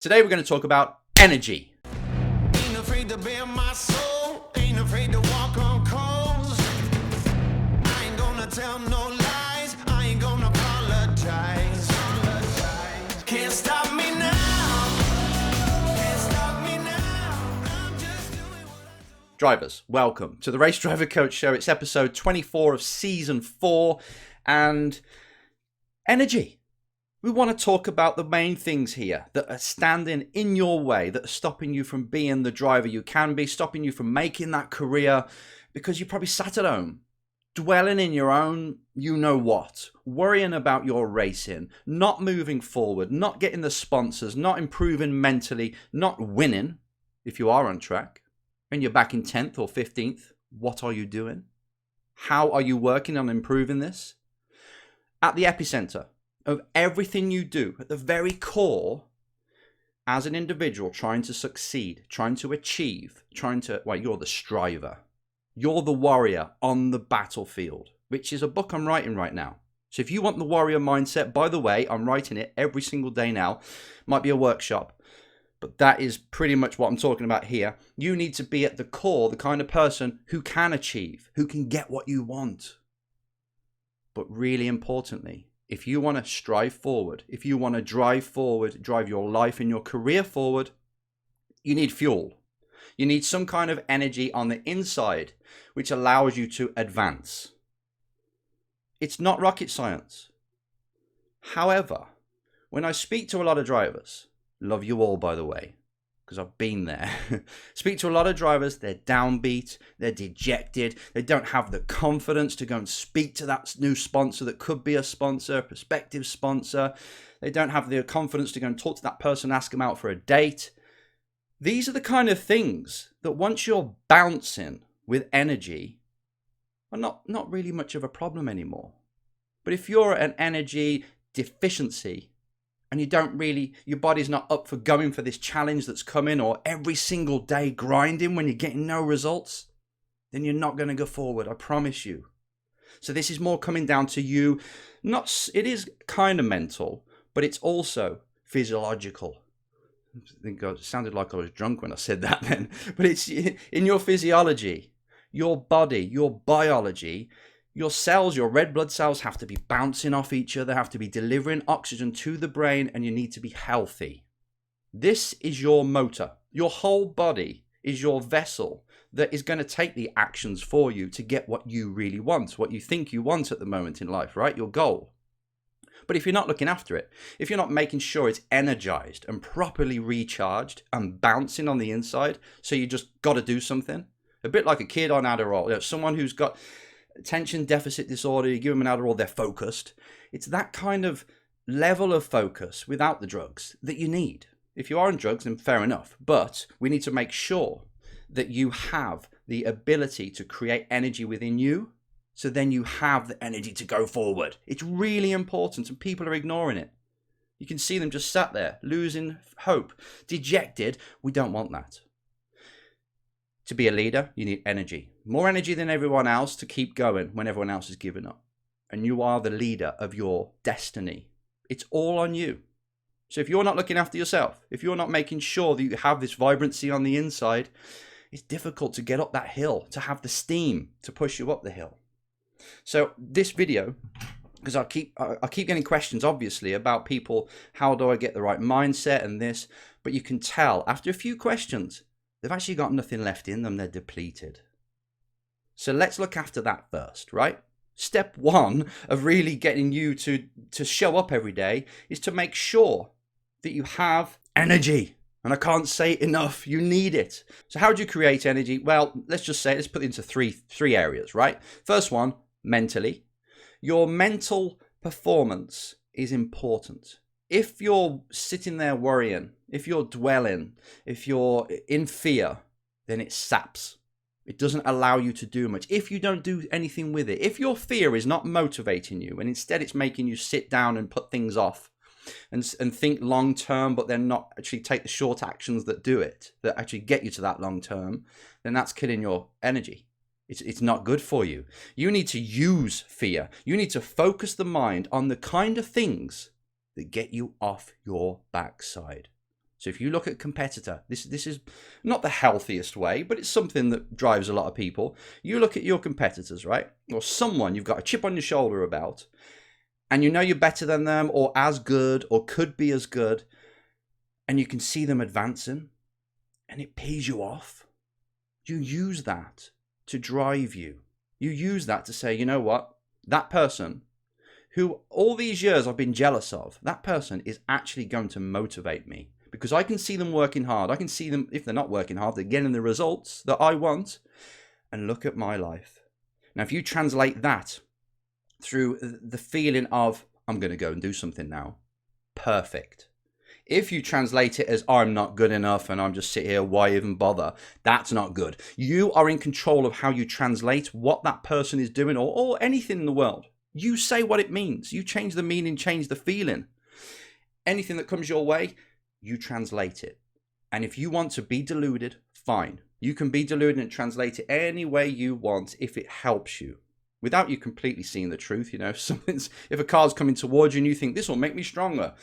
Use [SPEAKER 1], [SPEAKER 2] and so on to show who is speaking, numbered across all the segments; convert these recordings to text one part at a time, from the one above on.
[SPEAKER 1] Today we're going to talk about energy.
[SPEAKER 2] Ain't afraid to bare my soul, ain't afraid to walk on coals. I ain't gonna tell no lies, I ain't gonna apologize. Can't stop me now, can't stop me now. I'm just doing what I do.
[SPEAKER 1] Drivers, welcome to the Race Driver Coach Show. It's episode 24 of season 4 and energy. We want to talk about the main things here that are standing in your way, that are stopping you from being the driver you can be, stopping you from making that career, because you probably sat at home, dwelling in your own you-know-what, worrying about your racing, not moving forward, not getting the sponsors, not improving mentally, not winning if you are on track, and you're back in 10th or 15th. What are you doing? How are you working on improving this? At the epicenter of everything you do, at the very core, as an individual trying to succeed, trying to achieve, you're the striver. You're the warrior on the battlefield, which is a book I'm writing right now. So if you want the warrior mindset, by the way, I'm writing it every single day now. Might be a workshop, but that is pretty much what I'm talking about here. You need to be at the core, the kind of person who can achieve, who can get what you want. But really importantly, if you want to strive forward, if you want to drive forward, drive your life and your career forward, you need fuel. You need some kind of energy on the inside, which allows you to advance. It's not rocket science. However, when I speak to a lot of drivers, love you all, by the way, because I've been there. Speak to a lot of drivers, they're downbeat, they're dejected, they don't have the confidence to go and speak to that new sponsor that could be a sponsor, a prospective sponsor. They don't have the confidence to go and talk to that person, ask them out for a date. These are the kind of things that once you're bouncing with energy are not really much of a problem anymore. But if you're an energy deficiency, and your body's not up for going for this challenge that's coming, or every single day grinding when you're getting no results, then you're not going to go forward, I promise you. So this is more coming down to you. It is kind of mental, but it's also physiological. I think it sounded like I was drunk when I said that then, but it's in your physiology, your body, your biology. Your cells, your red blood cells have to be bouncing off each other, have to be delivering oxygen to the brain, and you need to be healthy. This is your motor. Your whole body is your vessel that is going to take the actions for you to get what you really want, what you think you want at the moment in life, right? Your goal. But if you're not looking after it, if you're not making sure it's energized and properly recharged and bouncing on the inside, so you just got to do something, a bit like a kid on Adderall, someone who's got attention deficit disorder, you give them an Adderall, they're focused. It's that kind of level of focus without the drugs that you need. If you are on drugs, then fair enough. But we need to make sure that you have the ability to create energy within you, so then you have the energy to go forward. It's really important, and people are ignoring it. You can see them just sat there, losing hope, dejected. We don't want that. To be a leader, you need energy. More energy than everyone else to keep going when everyone else is giving up. And you are the leader of your destiny. It's all on you. So if you're not looking after yourself, if you're not making sure that you have this vibrancy on the inside, it's difficult to get up that hill, to have the steam to push you up the hill. So this video, because I keep getting questions, obviously, about people, how do I get the right mindset and this, but you can tell after a few questions, they've actually got nothing left in them. They're depleted. So let's look after that first, right? Step 1 of really getting you to show up every day is to make sure that you have energy. And I can't say it enough. You need it. So how do you create energy? Well, let's put it into three areas, right? First one, mentally. Your mental performance is important. If you're sitting there worrying, if you're dwelling, if you're in fear, then it saps. It doesn't allow you to do much. If you don't do anything with it, if your fear is not motivating you and instead it's making you sit down and put things off and think long term, but then not actually take the short actions that do it, that actually get you to that long term, then that's killing your energy. It's not good for you. You need to use fear. You need to focus the mind on the kind of things that get you off your backside. So if you look at a competitor, this is not the healthiest way, but it's something that drives a lot of people. You look at your competitors, right? Or someone you've got a chip on your shoulder about, and you know you're better than them or as good or could be as good, and you can see them advancing, and it pays you off. You use that to drive you. You use that to say, you know what? That person who all these years I've been jealous of, that person is actually going to motivate me. Because I can see them working hard. I can see them, if they're not working hard, they're getting the results that I want. And look at my life. Now, if you translate that through the feeling of, I'm going to go and do something now, perfect. If you translate it as, I'm not good enough and I'm just sit here, why even bother? That's not good. You are in control of how you translate what that person is doing or anything in the world. You say what it means. You change the meaning, change the feeling. Anything that comes your way, you translate it. And if you want to be deluded, fine. You can be deluded and translate it any way you want if it helps you. Without you completely seeing the truth, if a car's coming towards you and you think, this will make me stronger,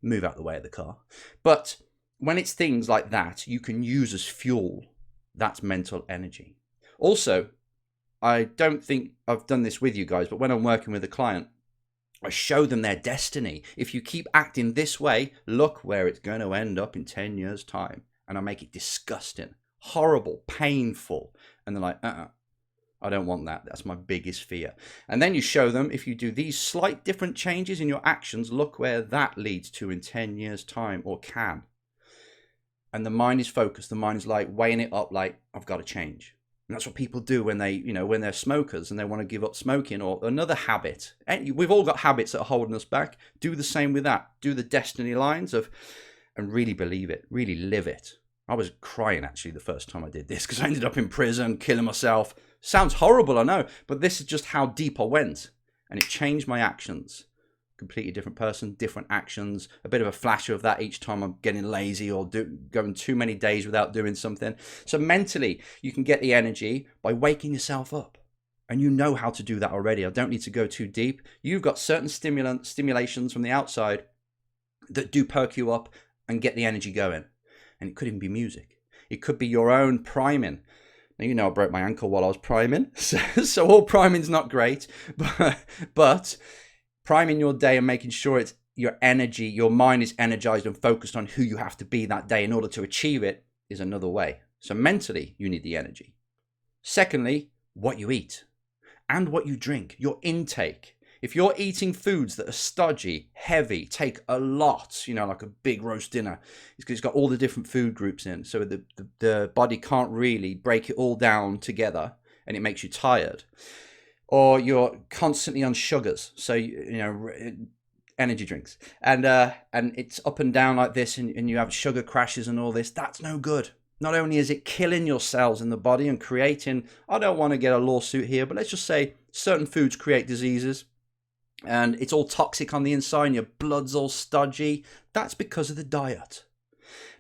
[SPEAKER 1] move out the way of the car. But when it's things like that, you can use as fuel. That's mental energy. Also, I don't think I've done this with you guys, but when I'm working with a client, I show them their destiny. If you keep acting this way, look where it's going to end up in 10 years' time. And I make it disgusting, horrible, painful. And they're like, I don't want that. That's my biggest fear. And then you show them, if you do these slight different changes in your actions, look where that leads to in 10 years' time, or can. And the mind is focused. The mind is like weighing it up like, I've got to change. And that's what people do when when they're smokers and they want to give up smoking or another habit. And we've all got habits that are holding us back. Do the same with that. Do the destiny lines and really believe it, really live it. I was crying actually the first time I did this because I ended up in prison, killing myself. Sounds horrible, I know, but this is just how deep I went. And it changed my actions. Completely different person, different actions, a bit of a flash of that each time I'm getting lazy or going too many days without doing something. So mentally, you can get the energy by waking yourself up. And you know how to do that already. I don't need to go too deep. You've got certain stimulations from the outside that do perk you up and get the energy going. And it could even be music. It could be your own priming. Now, I broke my ankle while I was priming. So all priming's not great, but priming your day and making sure it's your energy, your mind is energized and focused on who you have to be that day in order to achieve it is another way. So mentally, you need the energy. Secondly, what you eat and what you drink, your intake. If you're eating foods that are stodgy, heavy, take a lot, like a big roast dinner, it's got all the different food groups in. So the body can't really break it all down together and it makes you tired. Or you're constantly on sugars, so energy drinks, and it's up and down like this, and you have sugar crashes and all this. That's no good. Not only is it killing your cells in the body and creating, I don't want to get a lawsuit here, but let's just say certain foods create diseases, and it's all toxic on the inside, and your blood's all stodgy. That's because of the diet.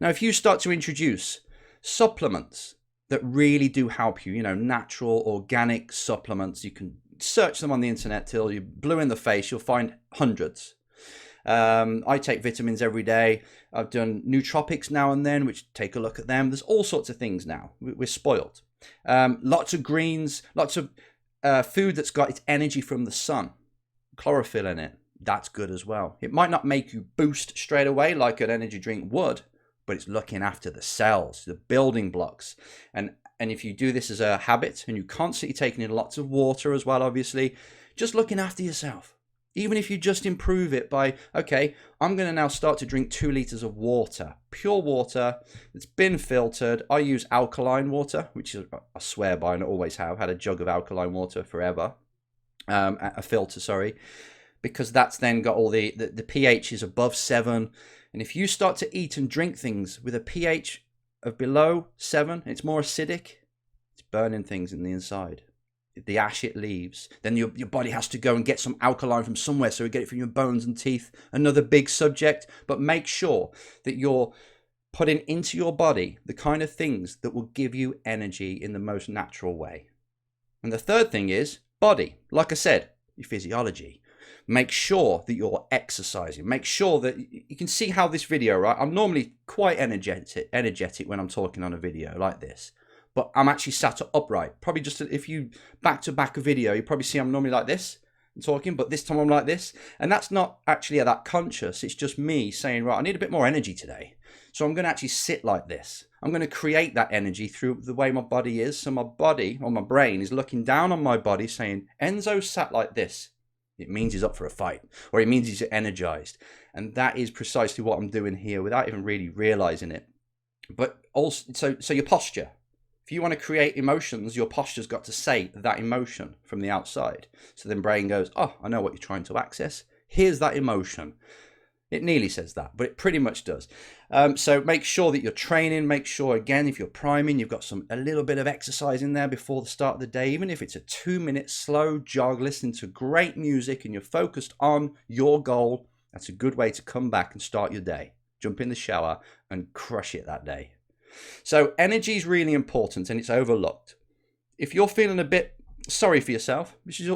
[SPEAKER 1] Now, if you start to introduce supplements that really do help you, natural, organic supplements. You can search them on the internet till you're blue in the face. You'll find hundreds. I take vitamins every day. I've done nootropics now and then, which take a look at them. There's all sorts of things now. We're spoiled. Lots of greens, lots of food that's got its energy from the sun. Chlorophyll in it. That's good as well. It might not make you boost straight away like an energy drink would, but it's looking after the cells, the building blocks. And if you do this as a habit and you're constantly taking in lots of water as well, obviously, just looking after yourself. Even if you just improve it by, okay, I'm going to now start to drink 2 liters of water, pure water that's been filtered. I use alkaline water, which is, I swear by and I always have had a jug of alkaline water forever, a filter, sorry, because that's then got all the pH is above 7. And if you start to eat and drink things with a pH of below 7, it's more acidic, it's burning things in the inside. The ash it leaves, then your body has to go and get some alkaline from somewhere, so you get it from your bones and teeth. Another big subject, but make sure that you're putting into your body the kind of things that will give you energy in the most natural way. And the third thing is body. Like I said, your physiology. Make sure that you're exercising. Make sure that you can see how this video, right? I'm normally quite energetic when I'm talking on a video like this, but I'm actually sat upright. Probably just if you back to back a video, you probably see I'm normally like this and talking, but this time I'm like this. And that's not actually that conscious. It's just me saying, right, I need a bit more energy today. So I'm going to actually sit like this. I'm going to create that energy through the way my body is. So my body or my brain is looking down on my body saying, Enzo sat like this. It means he's up for a fight, or it means he's energized. And that is precisely what I'm doing here without even really realizing it. But also, so your posture. If you want to create emotions, your posture's got to say that emotion from the outside. So then brain goes, oh, I know what you're trying to access. Here's that emotion. It nearly says that, but it pretty much does. So make sure that you're training. Make sure, again, if you're priming, you've got a little bit of exercise in there before the start of the day. Even if it's a 2-minute slow jog, listening to great music and you're focused on your goal, that's a good way to come back and start your day. Jump in the shower and crush it that day. So energy is really important and it's overlooked. If you're feeling a bit sorry for yourself, which is,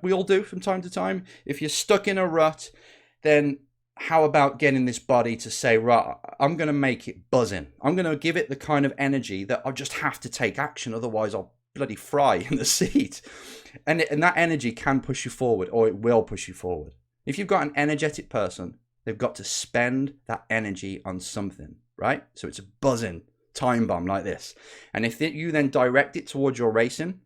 [SPEAKER 1] we all do from time to time, if you're stuck in a rut, then how about getting this body to say, right, I'm going to make it buzzing. I'm going to give it the kind of energy that I just have to take action. Otherwise, I'll bloody fry in the seat. And that energy can push you forward, or it will push you forward. If you've got an energetic person, they've got to spend that energy on something, right? So it's a buzzing time bomb like this. And if you then direct it towards your racing,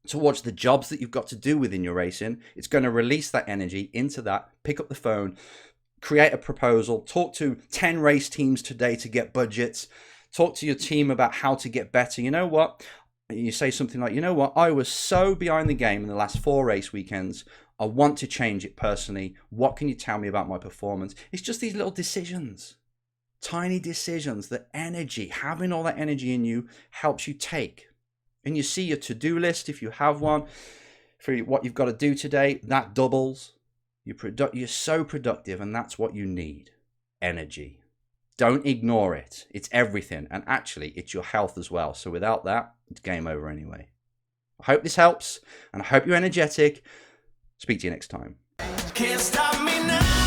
[SPEAKER 1] towards the jobs that you've got to do within your racing, it's going to release that energy into that, pick up the phone, create a proposal, talk to 10 race teams today to get budgets, talk to your team about how to get better. You know what? You say something like, you know what? I was so behind the game in the last 4 race weekends. I want to change it personally. What can you tell me about my performance? It's just these little decisions, tiny decisions, that energy, having all that energy in you helps you take. And you see your to-do list, if you have one, for what you've got to do today, that doubles. You're so productive, and that's what you need. Energy. Don't ignore it. It's everything. And actually, it's your health as well. So without that, it's game over anyway. I hope this helps, and I hope you're energetic. Speak to you next time.
[SPEAKER 2] Can't stop me now.